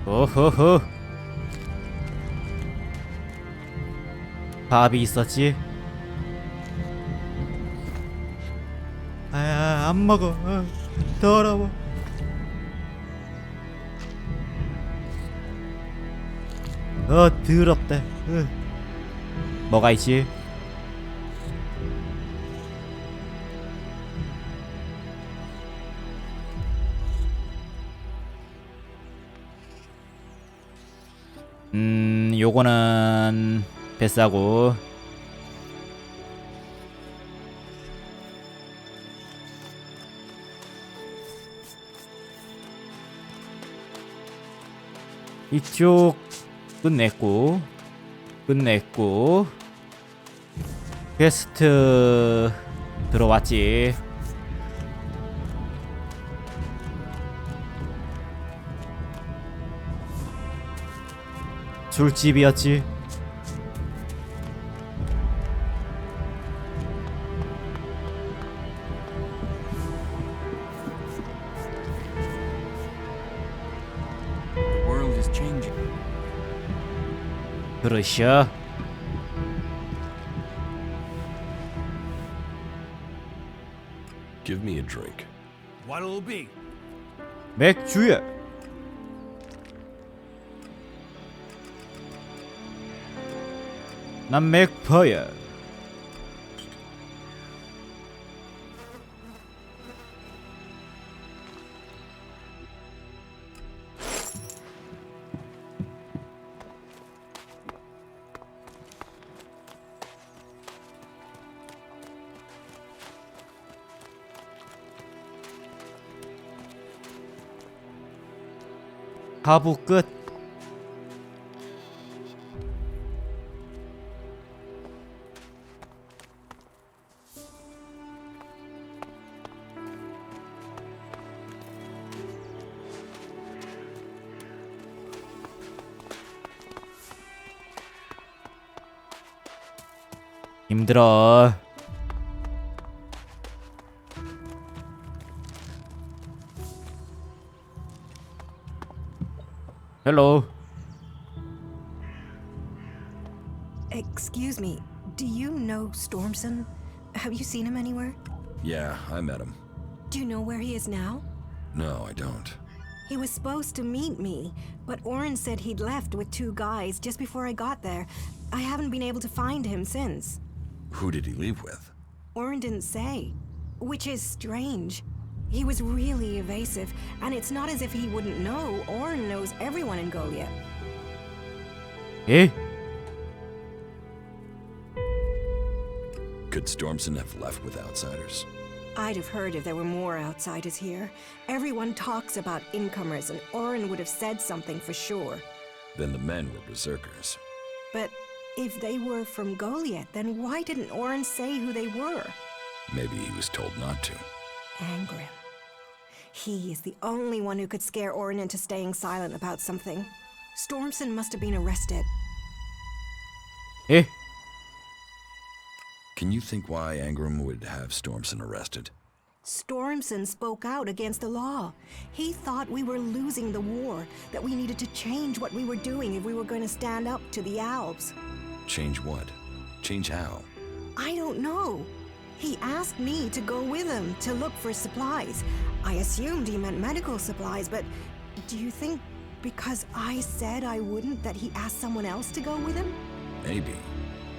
오호호. 밥이 있었지? 아, 안 먹어. 더러워. 더럽다. 뭐가 있지? 요거는 뱃사고. 이쪽 끝냈고 퀘스트 들어왔지. 술집이었지. The world is changing. 그러셔. Give me a drink. What'll it be? 맥주야. 난 맥퍼야. 하부 끝. 힘들어. 헬로. Excuse me, do you know Stormson? Have you seen him anywhere? Yeah, I met him. Do you know where he is now? No, I don't. He was supposed to meet me, but Oren said he'd left with 2 guys just before I got there. I haven't been able to find him since. Who did he leave with? Oren didn't say, which is strange. He was really evasive, and it's not as if he wouldn't know. Oren knows everyone in Goliath. 예? Could Stormson have left with outsiders? I'd have heard if there were more outsiders here. Everyone talks about incomers, and Oren would have said something for sure. Then the men were berserkers. But if they were from Goliath, then why didn't Oren say who they were? Maybe he was told not to. Angrim. He is the only one who could scare Oren into staying silent about something. Stormson must have been arrested. 예? Can you think why Angrim would have Stormson arrested? Stormson spoke out against the law. He thought we were losing the war, that we needed to change what we were doing if we were going to stand up to the Alps. Change what? Change how? I don't know. He asked me to go with him to look for supplies. I assumed he meant medical supplies, but do you think because I said I wouldn't that he asked someone else to go with him? Maybe.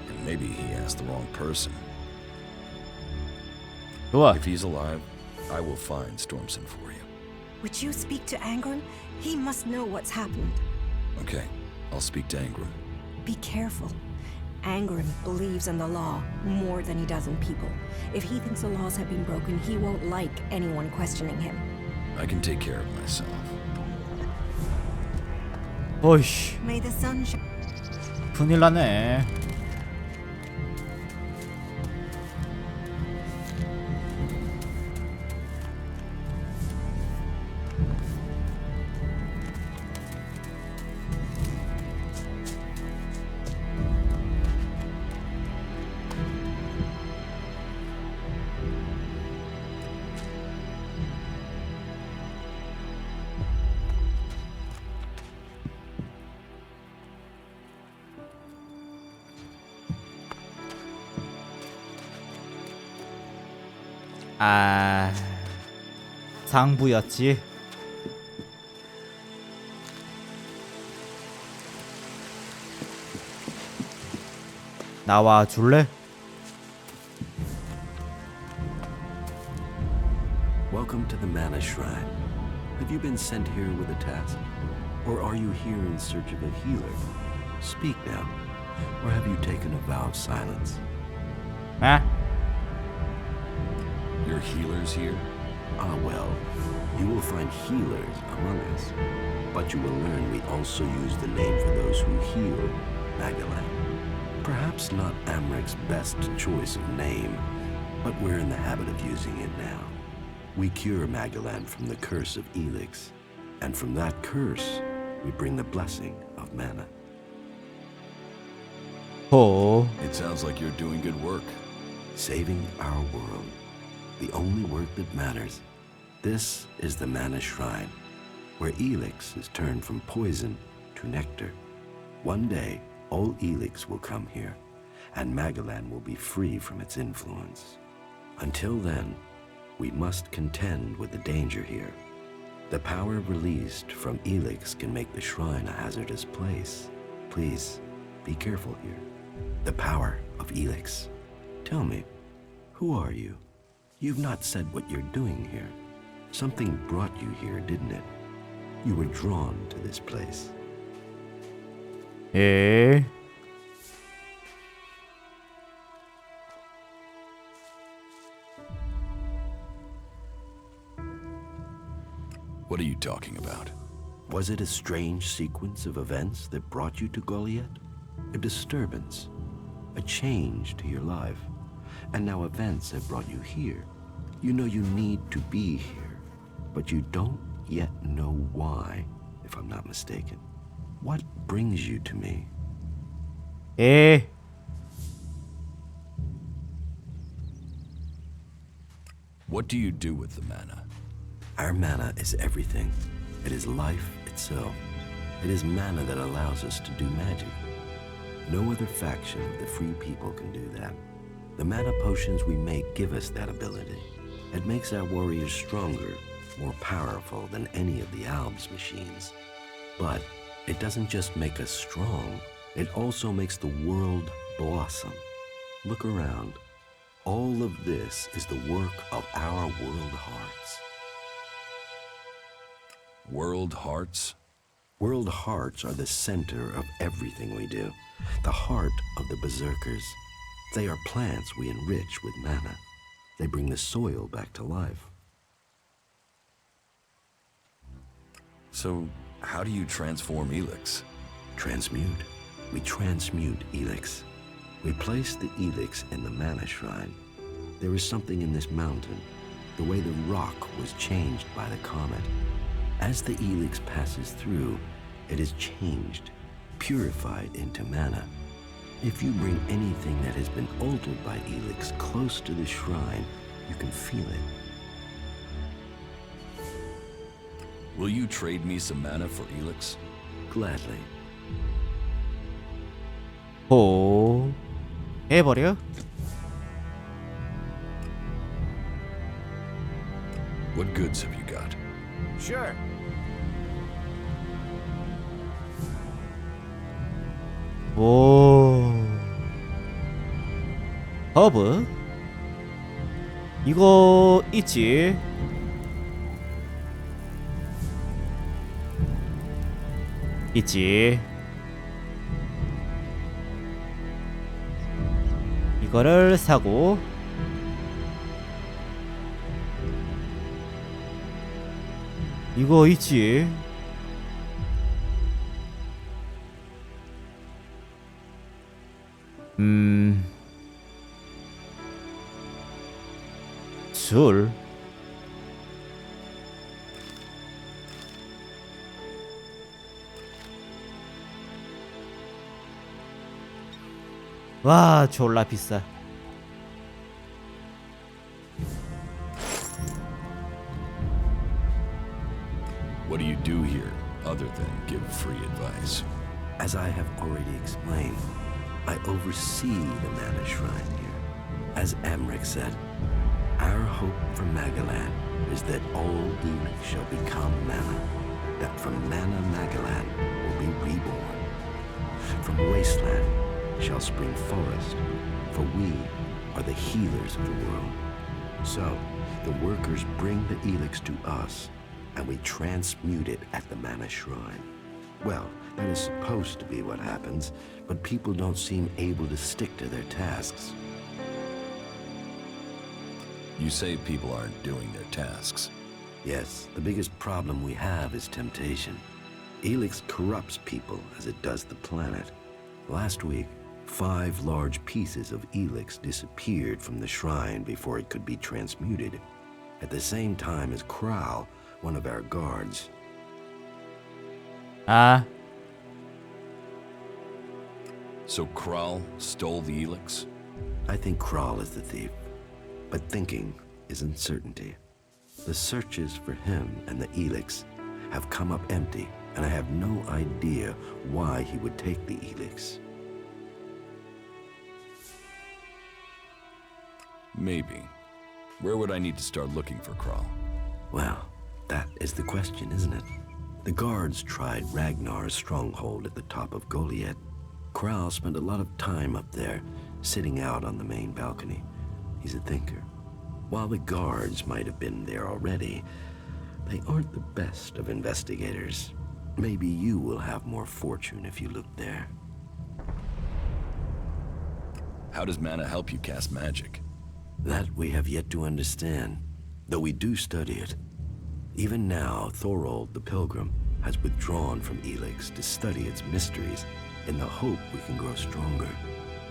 And maybe he asked the wrong person. 좋아. If he's alive, I will find Stormson for you. Would you speak to Angrim? He must know what's happened. Okay, I'll speak to Angrim. Be careful. Angrim believes in the law more than he does in people. If he thinks the laws have been broken, he won't like anyone questioning him. I can take care of myself. 어이씨, May the sun shine. 큰일 났네. 아, 상부였지. 나와 줄래? Welcome to the Mana Shrine. Have you been sent here with a task? Or are you here in search of a healer? Speak now. Or have you taken a vow of silence? 아? Your healers here? Ah, well, you will find healers among us. But you will learn we also use the name for those who heal, Magalan. Perhaps not Amric's best choice of name, but we're in the habit of using it now. We cure Magalan from the curse of Elex, and from that curse, we bring the blessing of mana. 호. It sounds like you're doing good work. Saving our world, the only work that matters. This is the Mana Shrine, where Elex is turned from poison to nectar. One day, all Elex will come here, and Magalan will be free from its influence. Until then, we must contend with the danger here. The power released from Elex can make the shrine a hazardous place. Please, be careful here. The power of Elex. Tell me, who are you? You've not said what you're doing here. Something brought you here, didn't it? You were drawn to this place. 예. What are you talking about? Was it a strange sequence of events that brought you to Goliath? A disturbance, a change to your life, and now events have brought you here. You know you need to be here, but you don't yet know why, if I'm not mistaken. What brings you to me? 예. What do you do with the mana? Our mana is everything. It is life itself. It is mana that allows us to do magic. No other faction of the free people can do that. The mana potions we make give us that ability. It makes our warriors stronger, more powerful than any of the Alb's machines. But it doesn't just make us strong, it also makes the world blossom. Look around. All of this is the work of our world hearts. World hearts? World hearts are the center of everything we do. The heart of the Berserkers. They are plants we enrich with mana. They bring the soil back to life. So, how do you transform Elex? Transmute. We transmute Elex. We place the Elex in the Mana Shrine. There is something in this mountain, the way the rock was changed by the comet. As the Elex passes through, it is changed, purified into mana. If you bring anything that has been altered by Elex close to the shrine, you can feel it. Will you trade me some mana for Elex? Gladly. 호. 해버려? What goods have you got? Sure. 오. 허브? 이거 있지. 있지. 이거를 사고 이거 있지. 술. 와, 졸라 비싸. What do you do here, other than give free advice? As I have already explained, I oversee the Mana Shrine here. As Amric said, Our hope for Magalan is that all Elex shall become mana, that from mana Magalan will be reborn. From wasteland shall spring forest, for we are the healers of the world. So, the workers bring the Elex to us, and we transmute it at the mana shrine. Well, that is supposed to be what happens, but people don't seem able to stick to their tasks. You say people aren't doing their tasks. Yes, the biggest problem we have is temptation. Elex corrupts people as it does the planet. Last week, 5 large pieces of Elex disappeared from the shrine before it could be transmuted, at the same time as Kral, one of our guards. 아, So Kral stole the Elex? I think Kral is the thief, but thinking is uncertainty. The searches for him and the Elex have come up empty, and I have no idea why he would take the Elex. Maybe. Where would I need to start looking for Kral? Well, that is the question, isn't it? The guards tried Ragnar's stronghold at the top of Goliath. Kral spent a lot of time up there, sitting out on the main balcony. He's a thinker. While the guards might have been there already, they aren't the best of investigators. Maybe you will have more fortune if you look there. How does mana help you cast magic? That we have yet to understand, though we do study it. Even now, Thorold the Pilgrim has withdrawn from Elex to study its mysteries in the hope we can grow stronger.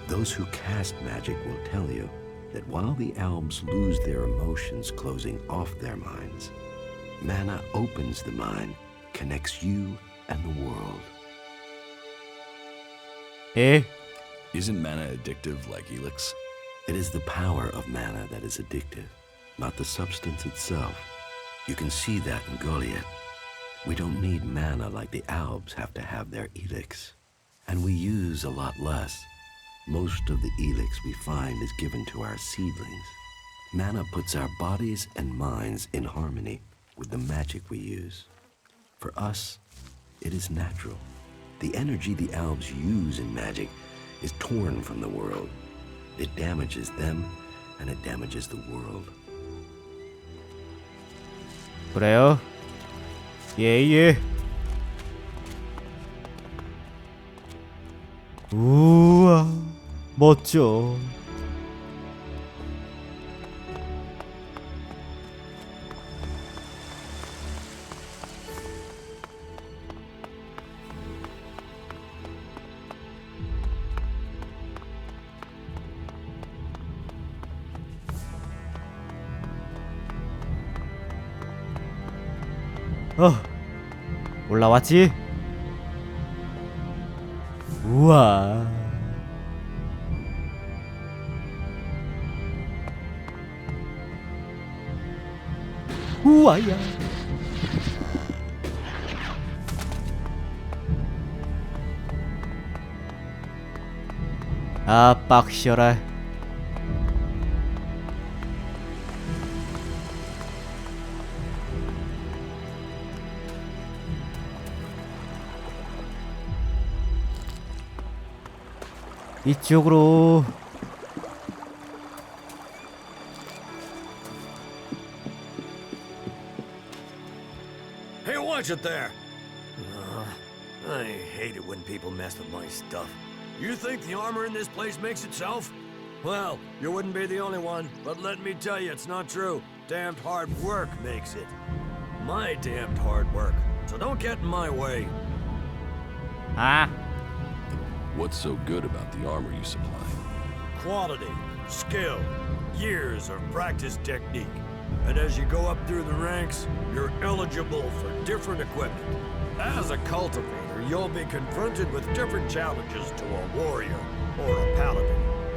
Those who cast magic will tell you that while the elves lose their emotions closing off their minds, mana opens the mind, connects you and the world. 에? Isn't mana addictive like Elex? It is the power of mana that is addictive, not the substance itself. You can see that in Goliath. We don't need mana like the Albs have to have their Elex. And we use a lot less. Most of the Elex we find is given to our seedlings. Mana puts our bodies and minds in harmony with the magic we use. For us, it is natural. The energy the Albs use in magic is torn from the world. It damages them, and it damages the world. 그래요? 예. 우와, 멋져. 올라왔지? 우와. 우와야. 아, 빡셔라. 이쪽으로. Hey, watch it there! I hate it when people mess with my stuff. You think the armor in this place makes itself? Well, you wouldn't be the only one, but let me tell you, it's not true. Damned hard work makes it. My damned hard work. So don't get in my way. 아, What's so good about the armor you supply? Quality, skill, years of practice technique. And as you go up through the ranks, you're eligible for different equipment. As a cultivator, you'll be confronted with different challenges to a warrior or a paladin.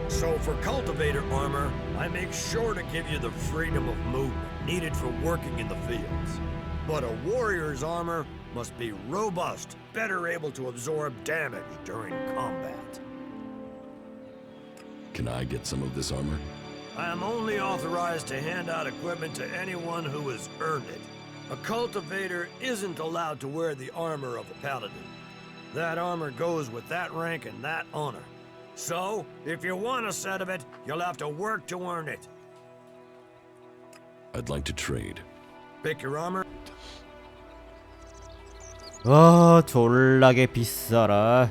So for cultivator armor, I make sure to give you the freedom of movement needed for working in the fields. But a warrior's armor must be robust, better able to absorb damage during combat. Can I get some of this armor? I am only authorized to hand out equipment to anyone who has earned it. A cultivator isn't allowed to wear the armor of a paladin. That armor goes with that rank and that honor. So, if you want a set of it, you'll have to work to earn it. I'd like to trade. Pick your armor. 졸라게 비싸라.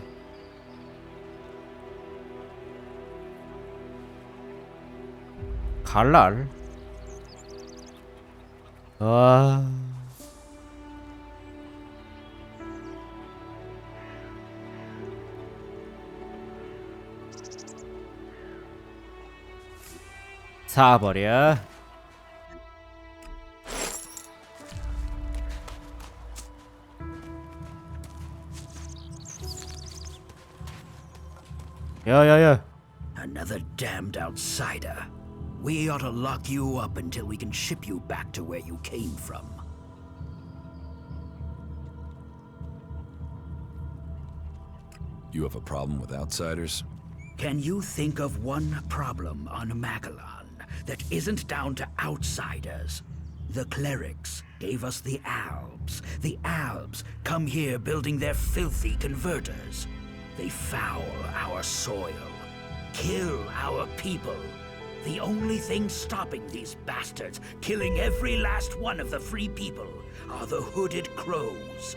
갈랄. 사버려. 야야야. Another damned outsider. We ought to lock you up until we can ship you back to where you came from. You have a problem with outsiders? Can you think of one problem on Magellan that isn't down to outsiders? The clerics gave us the Albs. The Albs come here building their filthy converters. They foul our soil, kill our people. The only thing stopping these bastards killing every last one of the free people are the hooded crows.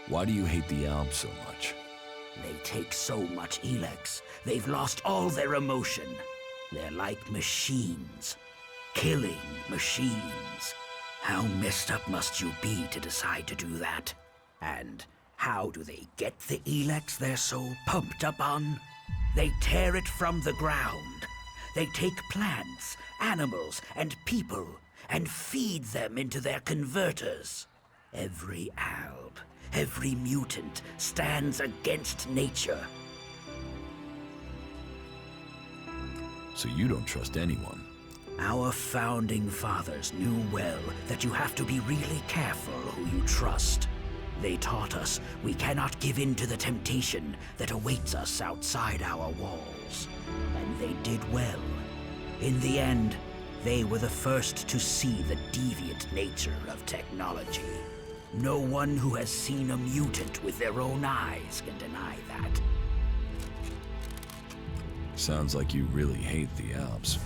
Why do you hate the Alps so much? They take so much Elex, they've lost all their emotion. They're like machines. Killing machines. How messed up must you be to decide to do that? And how do they get the Elex they're so pumped up on? They tear it from the ground. They take plants, animals, and people, and feed them into their converters. Every alb, every mutant stands against nature. So you don't trust anyone? Our founding fathers knew well that you have to be really careful who you trust. They taught us we cannot give in to the temptation that awaits us outside our walls. And they did well. In the end, they were the first to see the deviant nature of technology. No one who has seen a mutant with their own eyes can deny that. Sounds like you really hate the Alps.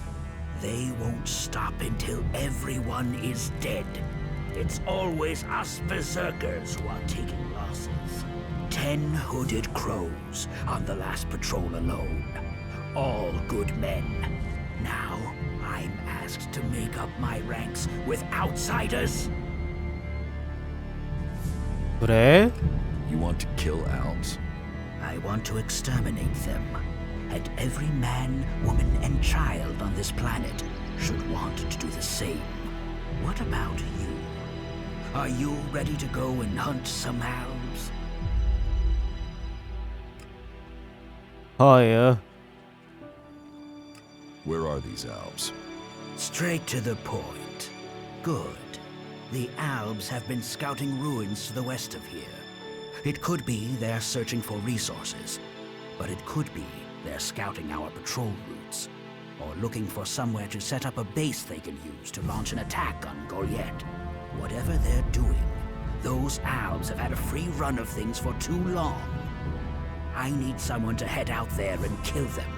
They won't stop until everyone is dead. It's always us Berserkers who are taking losses. 10 hooded crows on the last patrol alone. All good men. Now, I'm asked to make up my ranks with outsiders? 그래? You want to kill Alps? I want to exterminate them. And every man, woman, and child on this planet should want to do the same. What about you? Are you ready to go and hunt some Albs? yeah. Where are these Alps? Straight to the point. Good. The Albs have been scouting ruins to the west of here. It could be they're searching for resources, but it could be they're scouting our patrol routes, or looking for somewhere to set up a base they can use to launch an attack on Goriet. Whatever they're doing, those Albs have had a free run of things for too long. I need someone to head out there and kill them.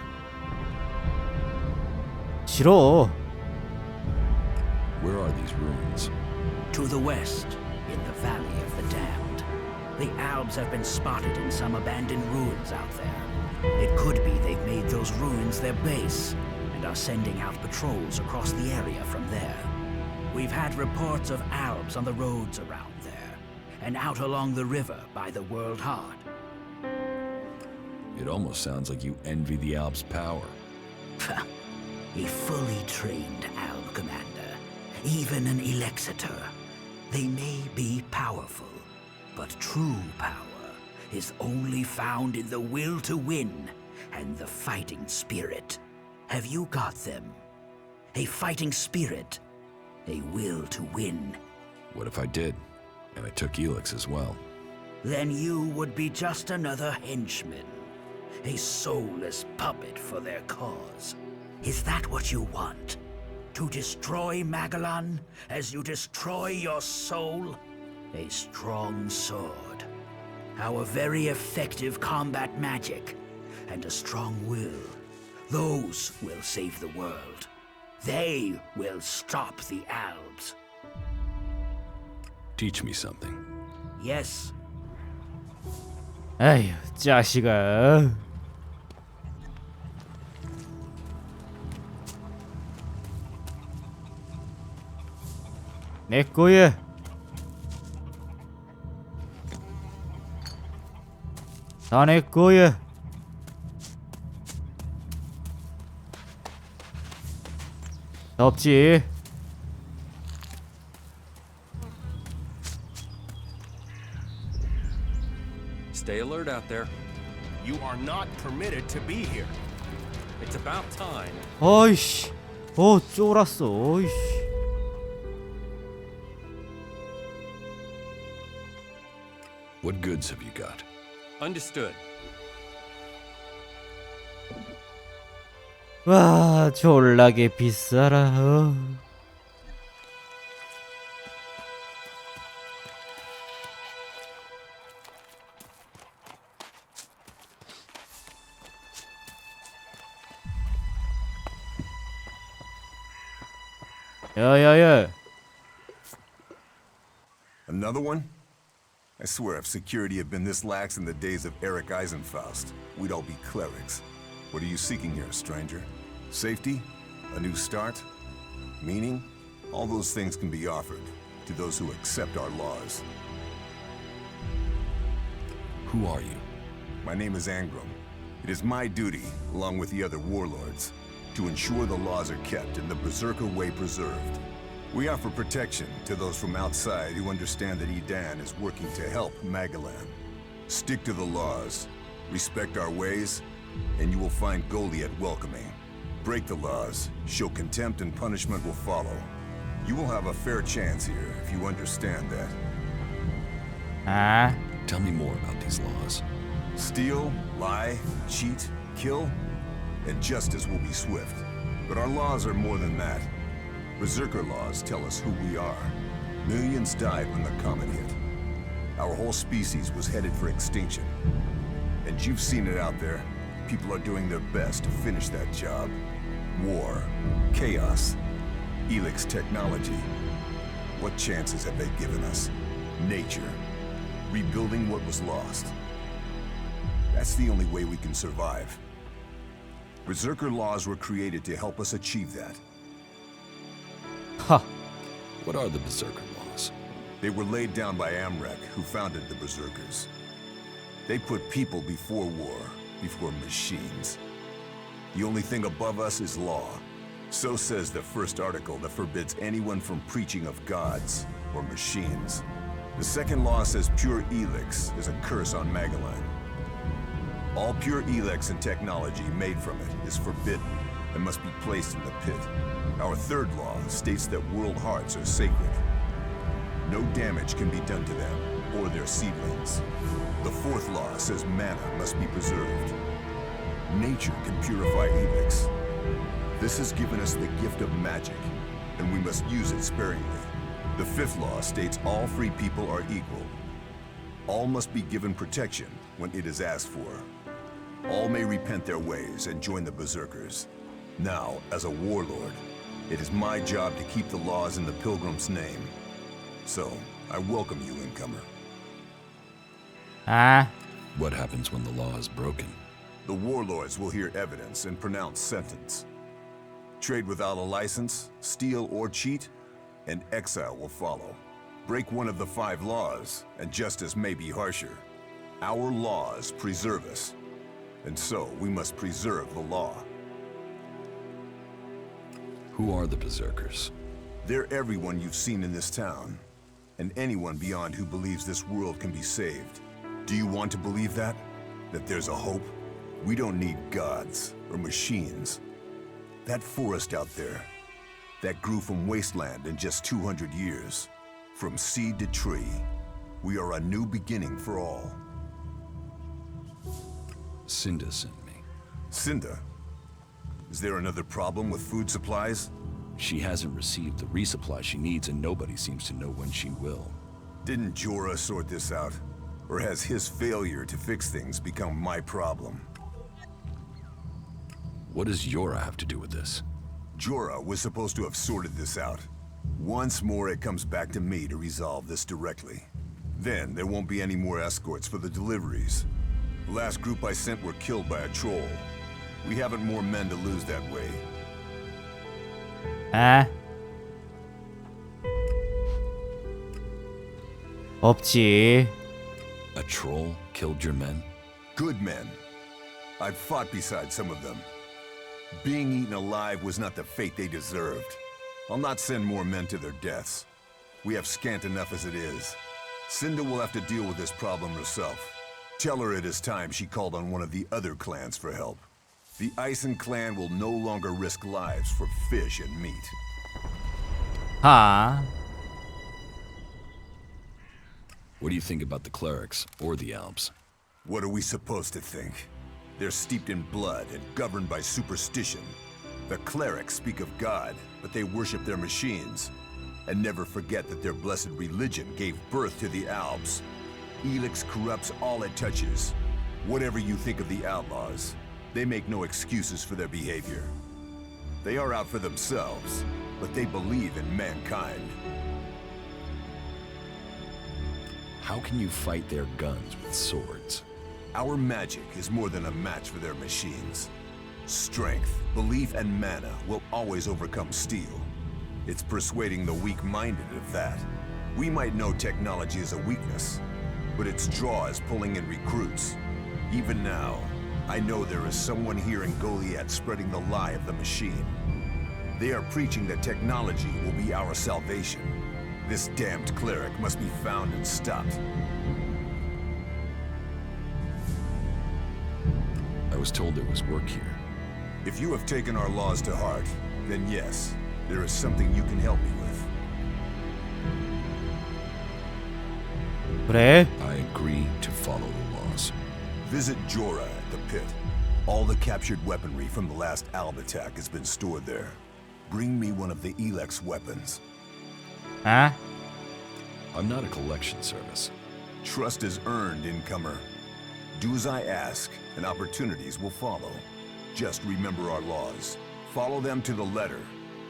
싫어. Where are these ruins? To the west, in the Valley of the Damned. The Albs have been spotted in some abandoned ruins out there. It could be they've made those ruins their base, and are sending out patrols across the area from there. We've had reports of Albs on the roads around there, and out along the river by the World Heart. It almost sounds like you envy the Alps' power. A fully trained Alb commander, even an Elexitor. They may be powerful, but true power is only found in the will to win and the fighting spirit. Have you got them? A fighting spirit, a will to win. What if I did, and I took Elex as well? Then you would be just another henchman. a soulless puppet for their cause. Is that what you want? To destroy Magellan as you destroy your soul? A strong sword, our very effective combat magic, and a strong will. Those will save the world. They will stop the Alps. Teach me something. Yes, 에휴, 자식아. 내 거야. 다 내 거야. 없지. Stay alert out there. You are not permitted to be here. It's about time. 어이씨. 쫄았어. 어이씨. What goods have you got? Understood. 와, 졸라게 비싸라. 야야야. Another one? I swear if security had been this lax in the days of Eric Eisenfaust, we'd all be clerics. What are you seeking here, stranger? Safety? A new start? Meaning? All those things can be offered to those who accept our laws. Who are you? My name is Angram. It is my duty, along with the other warlords, to ensure the laws are kept and the Berserker way preserved. We offer protection to those from outside who understand that Edan is working to help Magellan. Stick to the laws, respect our ways, and you will find Goliath welcoming. Break the laws, show contempt, and punishment will follow. You will have a fair chance here if you understand that. 아, Tell me more about these laws. Steal, lie, cheat, kill, and justice will be swift. But our laws are more than that. Berserker Laws tell us who we are. Millions died when the comet hit. Our whole species was headed for extinction. And you've seen it out there. People are doing their best to finish that job. War, chaos, Elex technology. What chances have they given us? Nature. Rebuilding what was lost. That's the only way we can survive. Berserker Laws were created to help us achieve that. 하. What are the Berserker Laws? They were laid down by Amrek, who founded the Berserkers. They put people before war, before machines. The only thing above us is law. So says the first article that forbids anyone from preaching of gods or machines. The second law says pure Elex is a curse on Magellan. All pure Elex and technology made from it is forbidden and must be placed in the pit. Our third law states that world hearts are sacred. No damage can be done to them or their seedlings. The fourth law says mana must be preserved. Nature can purify Elex. This has given us the gift of magic, and we must use it sparingly. The fifth law states all free people are equal. All must be given protection when it is asked for. All may repent their ways and join the Berserkers. Now, as a warlord, it is my job to keep the laws in the Pilgrim's name. So, I welcome you, incomer. 아, What happens when the law is broken? The warlords will hear evidence and pronounce sentence. Trade without a license, steal or cheat, and exile will follow. Break one of the 5 laws, and justice may be harsher. Our laws preserve us, and so we must preserve the law. Who are the Berserkers? They're everyone you've seen in this town, and anyone beyond who believes this world can be saved. Do you want to believe that? That there's a hope? We don't need gods or machines. That forest out there, that grew from wasteland in just 200 years. From seed to tree, we are a new beginning for all. Cinda sent me. Cinda? Is there another problem with food supplies? She hasn't received the resupply she needs, and nobody seems to know when she will. Didn't Jorah sort this out? Or has his failure to fix things become my problem? What does Jorah have to do with this? Jorah was supposed to have sorted this out. Once more, it comes back to me to resolve this directly. Then, there won't be any more escorts for the deliveries. The last group I sent were killed by a troll. We haven't more men to lose that way. 아? 없지. A troll killed your men? Good men. I've fought beside some of them. Being eaten alive was not the fate they deserved. I'll not send more men to their deaths. We have scant enough as it is. Cinda will have to deal with this problem herself. Tell her it is time she called on one of the other clans for help. The Ison clan will no longer risk lives for fish and meat. 하. What do you think about the clerics or the Alps? What are we supposed to think? They're steeped in blood and governed by superstition. The clerics speak of God, but they worship their machines. And never forget that their blessed religion gave birth to the Alps. Elex corrupts all it touches. Whatever you think of the outlaws, they make no excuses for their behavior. They are out for themselves, but they believe in mankind. How can you fight their guns with swords? Our magic is more than a match for their machines. Strength, belief, and mana will always overcome steel. It's persuading the weak-minded of that. We might know technology is a weakness, but its draw is pulling in recruits. Even now, I know there is someone here in Goliath spreading the lie of the machine. They are preaching that technology will be our salvation. This damned cleric must be found and stopped. I was told there was work here. If you have taken our laws to heart, then yes, there is something you can help me with. 그래? I agree to follow the laws. Visit Jorah at the pit. All the captured weaponry from the last Alb attack has been stored there. Bring me one of the Elex weapons. 아? I'm not a collection service. Trust is earned, incomer. Do as I ask, and opportunities will follow. Just remember our laws. Follow them to the letter,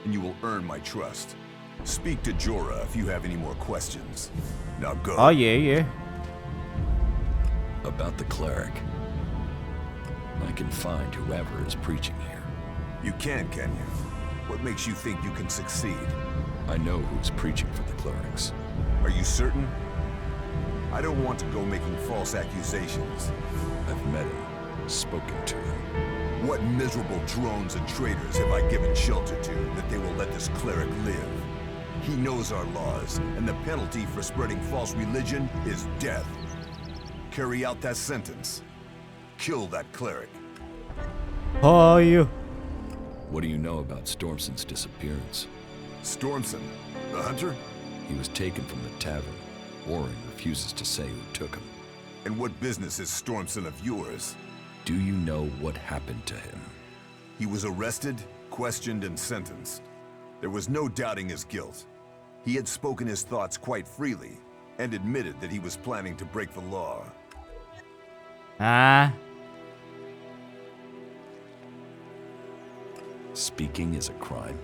and you will earn my trust. Speak to Jorah if you have any more questions. Now go. 아, 예, 예. About the cleric. I can find whoever is preaching here. You can you? What makes you think you can succeed? I know who's preaching for the clerics. Are you certain? I don't want to go making false accusations. I've met him, spoken to him. What miserable drones and traitors have I given shelter to that they will let this cleric live? He knows our laws, and the penalty for spreading false religion is death. Carry out that sentence. Kill that cleric. 어유. What do you know about Stormson's disappearance? Stormson, the hunter? He was taken from the tavern. Warren refuses to say who took him. And what business is Stormson of yours? Do you know what happened to him? He was arrested, questioned, and sentenced. There was no doubting his guilt. He had spoken his thoughts quite freely, and admitted that he was planning to break the law. 아. Speaking is a crime?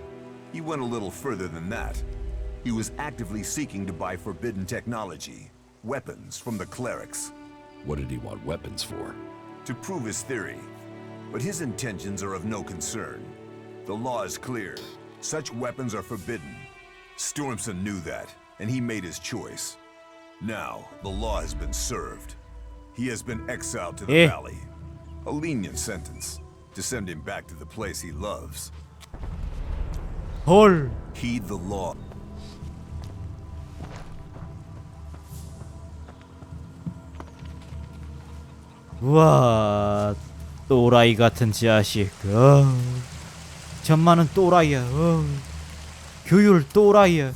He went a little further than that. He was actively seeking to buy forbidden technology, weapons from the clerics. What did he want weapons for? To prove his theory. But his intentions are of no concern. The law is clear. Such weapons are forbidden. Stormson knew that, and he made his choice. Now, the law has been served. He has been exiled to the valley. A lenient sentence, to send him back to the place he loves. 헐. Heed the law. 우와. 또라이 같은 자식. 천만은 또라이야. 교율 또라이야.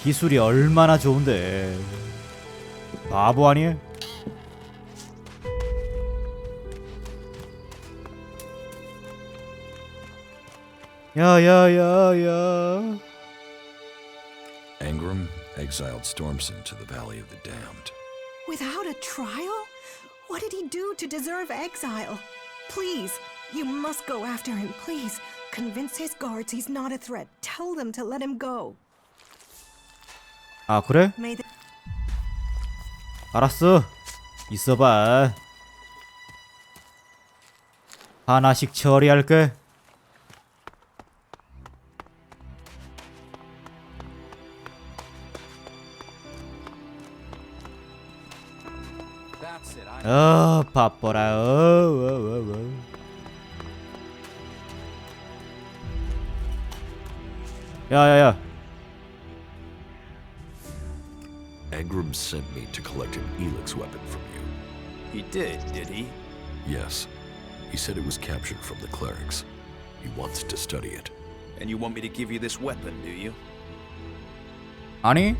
기술이 얼마나 좋은데. 바보 아니야? 야야야야. Angram exiled Stormson to the Valley of the Damned. Without a trial? What did he do to deserve exile? Please, you must go after him, please. Convince his guards he's not a threat. Tell them to let him go. 아 그래? May the 알았어. 있어봐. 하나씩 처리할게. That's it. I 바빠라. 야야야. Angram sent me to collect an Elex weapon from you. He did he? Yes. He said it was captured from the clerics. He wants to study it. And you want me to give you this weapon, do you? 아니?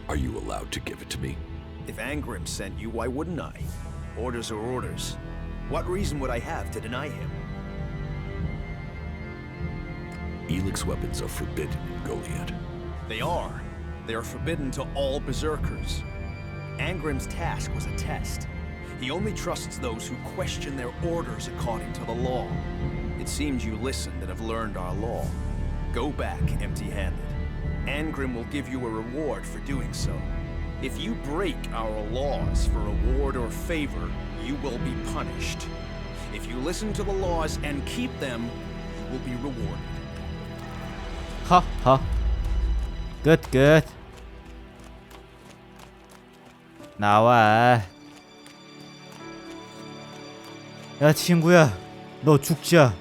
Are you allowed to give it to me? If Angram sent you, why wouldn't I? Orders are orders. What reason would I have to deny him? Elex weapons are forbidden in Goliad. They are. They are forbidden to all Berserkers. Angram's task was a test. He only trusts those who question their orders according to the law. It seems you listened and have learned our law. Go back empty-handed. Angram will give you a reward for doing so. If you break our laws for reward or favor, you will be punished. If you listen to the laws and keep them, you will be rewarded. 하하. 끝. 나와. 야 친구야, 너 죽자.